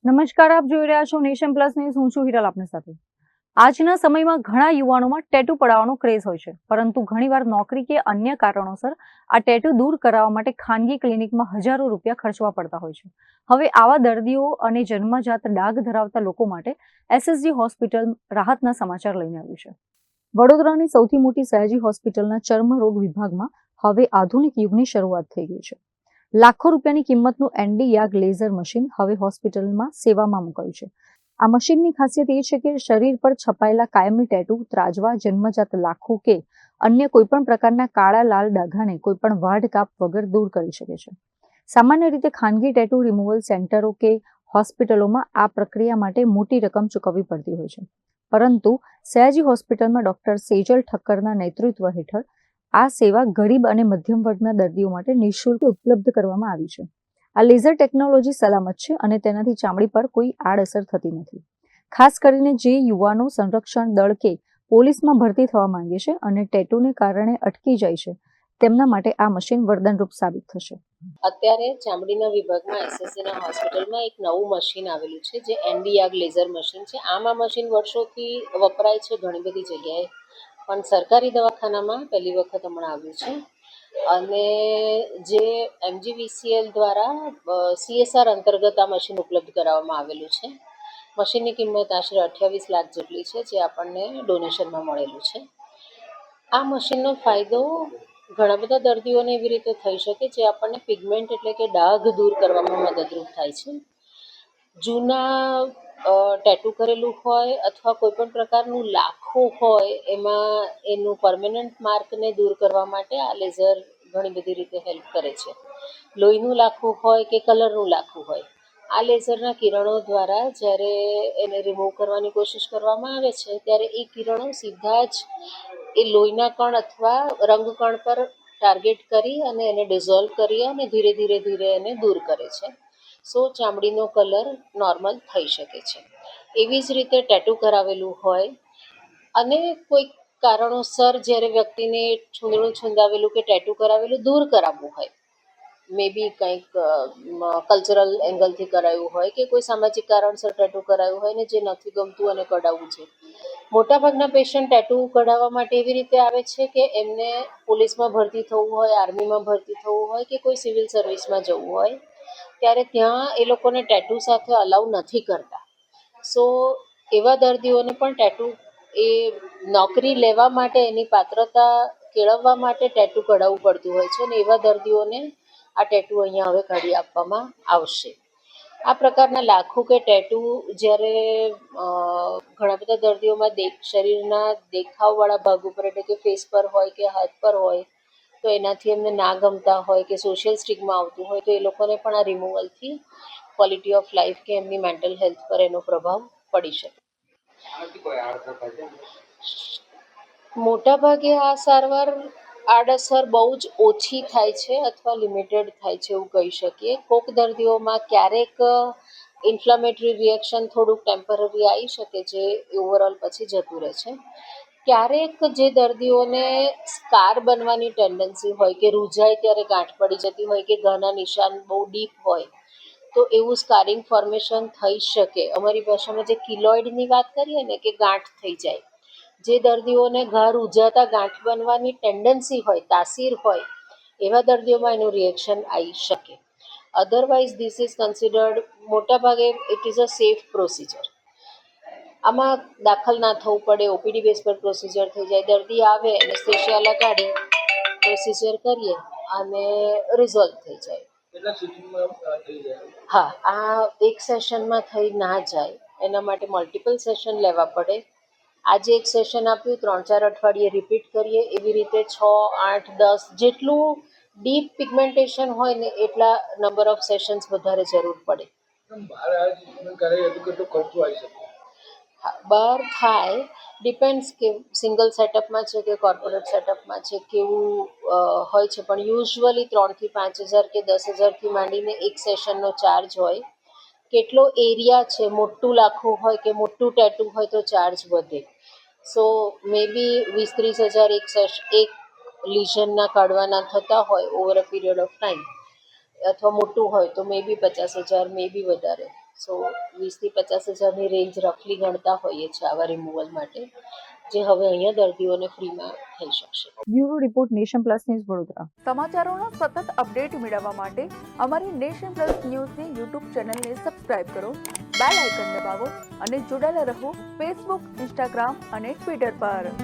નમસ્કાર, આપ જોઈ રહ્યા છો નેશન પ્લસ ન્યૂઝ. હું છું હિરલ આપની સાથે. આજના સમયમાં ઘણા યુવાનોમાં ટેટુ પડાવવાનો ક્રેઝ હોય છે, પરંતુ ઘણીવાર નોકરી કે અન્ય કારણોસર આ ટેટુ દૂર કરાવવા માટે ખાનગી ક્લિનિકમાં હજારો રૂપિયા ખર્ચવા પડતા હોય છે. હવે આવા દર્દીઓ અને જન્મજાત ડાઘ ધરાવતા લોકો માટે એસએસજી હોસ્પિટલ રાહતના સમાચાર લઈને આવ્યું છે. વડોદરાની સૌથી મોટી સયાજી હોસ્પિટલના ચર્મરોગ વિભાગમાં હવે આધુનિક યુગની શરૂઆત થઈ ગઈ છે. લાખો રૂપિયાની કિંમતનું એન્ડી યાગ લેઝર મશીન હવે હોસ્પિટલમાં સેવામાં મુકાયું છે. આ મશીનની ખાસિયત એ છે કે શરીર પર છપાયેલા કાયમી ટેટુ, ત્રાજવા, જન્મજાત લાખો કે અન્ય કોઈપણ પ્રકારના કાળા લાલ ડાઘાને કોઈપણ વાઢ કાપ વગર દૂર કરી શકે છે. સામાન્ય રીતે ખાનગી ટેટુ રિમૂવલ સેન્ટરો કે હોસ્પિટલોમાં આ પ્રક્રિયા માટે મોટી રકમ ચૂકવવી પડતી હોય છે, પરંતુ સયાજી હોસ્પિટલમાં ડોક્ટર સેજલ ઠક્કરના નેતૃત્વ હેઠળ આ સેવા ગરીબ અને મધ્યમ વર્ગના દર્દીઓ માટે નિઃશુલ્ક ઉપલબ્ધ કરવામાં આવી છે. આ લેઝર ટેકનોલોજી સલામત છે અને તેનાથી ચામડી પર કોઈ આડઅસર થતી નથી. ખાસ કરીને જે યુવાનો સંરક્ષણ દળ કે પોલીસમાં ભરતી થવા માંગે છે અને ટેટુને કારણે અટકી જાય છે, તેમના માટે આ મશીન વરદાનરૂપ સાબિત થશે. અત્યારે ચામડીના વિભાગમાં એસએસસીના હોસ્પિટલમાં એક નવું મશીન આવેલું છે, જે એન્ડી યાગ લેઝર મશીન છે. આ મશીન વર્ષોથી વપરાય છે ઘણી બધી જગ્યાએ, પણ સરકારી દવાખાનામાં પહેલી વખત હમણાં આવ્યું છે. અને જે MGVCL દ્વારા CSR અંતર્ગત આ મશીન ઉપલબ્ધ કરાવવામાં આવેલું છે. મશીનની કિંમત આશરે 28 લાખ જેટલી છે, જે આપણને ડોનેશનમાં મળેલું છે. આ મશીનનો ફાયદો ઘણા બધા દર્દીઓને એવી રીતે થઈ શકે જે આપણને પિગમેન્ટ એટલે કે ડાઘ દૂર કરવામાં મદદરૂપ થાય છે. જૂના ટેટુ કરેલું હોય અથવા કોઈ પણ પ્રકારનું લાખું હોય, એમાં એનું પરમેનન્ટ માર્કને દૂર કરવા માટે આ લેઝર ઘણી બધી રીતે હેલ્પ કરે છે. લોહીનું લાખું હોય કે કલરનું લાખું હોય, આ લેઝરના કિરણો દ્વારા જ્યારે એને રિમૂવ કરવાની કોશિશ કરવામાં આવે છે, ત્યારે એ કિરણો સીધા જ એ લોહીના કણ અથવા રંગકણ પર ટાર્ગેટ કરી અને એને ડિઝોલ્વ કરી અને ધીરે ધીરે એને દૂર કરે છે. સો ચામડીનો કલર નોર્મલ થઈ શકે છે. એવી જ રીતે ટેટુ કરાવેલું હોય અને કોઈ કારણોસર જ્યારે વ્યક્તિને છૂંદાવેલું કે ટેટુ કરાવેલું દૂર કરાવવું હોય, મે બી કંઈક કલ્ચરલ એંગલથી કરાયું હોય કે કોઈ સામાજિક કારણસર ટેટુ કરાયું હોય ને જે નથી ગમતું અને કઢાવવું છે. મોટાભાગના પેશન્ટ ટેટુ કઢાવવા માટે એવી રીતે આવે છે કે એમને પોલીસમાં ભરતી થવું હોય, આર્મીમાં ભરતી થવું હોય કે કોઈ સિવિલ સર્વિસમાં જવું હોય, ત્યારે ત્યાં એ લોકોને ટેટુ સાથે અલાઉ નથી કરતા. સો એવા દર્દીઓને પણ ટેટુ એ નોકરી લેવા માટે એની પાત્રતા કેળવવા માટે ટેટુ કઢાવવું પડતું હોય છે, અને એવા દર્દીઓને આ ટેટુ અહીંયા હવે કાઢી આપવામાં આવશે. આ પ્રકારના લાખો કે ટેટુ જ્યારે ઘણા બધા દર્દીઓમાં શરીરના દેખાવવાળા ભાગ ઉપર એટલે કે ફેસ પર હોય કે હાથ પર હોય, તો એનાથી એમને ના ગમતા હોય કે સોશિયલ સ્ટિગ્મા આવતું હોય, તો એ લોકોને પણ આ રિમૂવલથી ક્વોલિટી ઓફ લાઈફ કે એમની મેન્ટલ હેલ્થ પર એનો પ્રભાવ પડી શકે. મોટાભાગે આ સારવાર આડઅસર બહુ જ ઓછી થાય છે અથવા લિમિટેડ થાય છે એવું કહી શકીએ. કોક દર્દીઓમાં ક્યારેક ઇન્ફ્લામેટરી રિએક્શન થોડુંક ટેમ્પરરી આવી શકે, જે ઓવરઓલ પછી જતું રહે છે. ક્યારેક જે દર્દીઓને સ્કાર બનવાની ટેન્ડન્સી હોય કે રૂજાય ત્યારે ગાંઠ પડી જતી હોય કે ઘાના નિશાન બહુ ડીપ હોય, તો એવું સ્કારિંગ ફોર્મેશન થઈ શકે. અમારી ભાષામાં જે કિલોઇડની વાત કરીએ ને કે ગાંઠ થઈ જાય, જે દર્દીઓને ઘા રૂજાતા ગાંઠ બનવાની ટેન્ડન્સી હોય, તાસીર હોય, એવા દર્દીઓમાં એનું રિએક્શન આવી શકે. અધરવાઇઝ ધીસ ઇઝ કન્સિડર્ડ, મોટાભાગે it is a safe procedure. આમાં દાખલ ના થવું પડે, ઓપીડી બેઝ પર પ્રોસિજર થઈ જાય. દર્દી આવે, એનેસ્થેશિયા લગાડી પ્રોસિજર કરીએ અને રિઝોલ્વ થઈ જાય. હા, આ એક સેશનમાં થઈ ના જાય, એના માટે મલ્ટિપલ સેશન લેવા પડે. આજે એક સેશન આપ્યું, 3-4 અઠવાડિયે રિપીટ કરીએ. એવી રીતે 6, 8, 10 જેટલું ડીપ પિગમેન્ટેશન હોય ને એટલા નંબર ઓફ સેશન્સ વધારે જરૂર પડે. બહાર થાય, ડિપેન્ડ્સ કે સિંગલ સેટઅપમાં છે કે કોર્પોરેટ સેટઅપમાં છે, કેવું હોય છે. પણ યુઝ્યુઅલી 3,000 થી 5,000 કે 10,000થી માંડીને એક સેશનનો ચાર્જ હોય. કેટલો એરિયા છે, મોટું લાખું હોય કે મોટું ટેટુ હોય તો ચાર્જ વધે. સો મે બી 20-30 હજાર એક લીઝનના કાઢવાના થતા હોય over a period of time, અથવા મોટું હોય તો મે બી 50,000, મે બી વધારે. સો 20,000 થી 50,000ની રેન્જ રફલી ગણતા હોઈએ છીએ આવા રિમૂવલ માટે, જે હવે અહીંયા દર્દીઓને ફ્રીમાં થઈ શકશે. Bureau report nation plus news Vadodara. સમાચારોનો સતત અપડેટ મેળવવા માટે અમારી નેશન પ્લસ ન્યૂઝની યુટ્યુબ ચેનલને સબસ્ક્રાઇબ કરો, બેલ આઇકન દબાવો અને જોડાયેલા રહો ફેસબુક, ઇન્સ્ટાગ્રામ અને ટ્વિટર પર.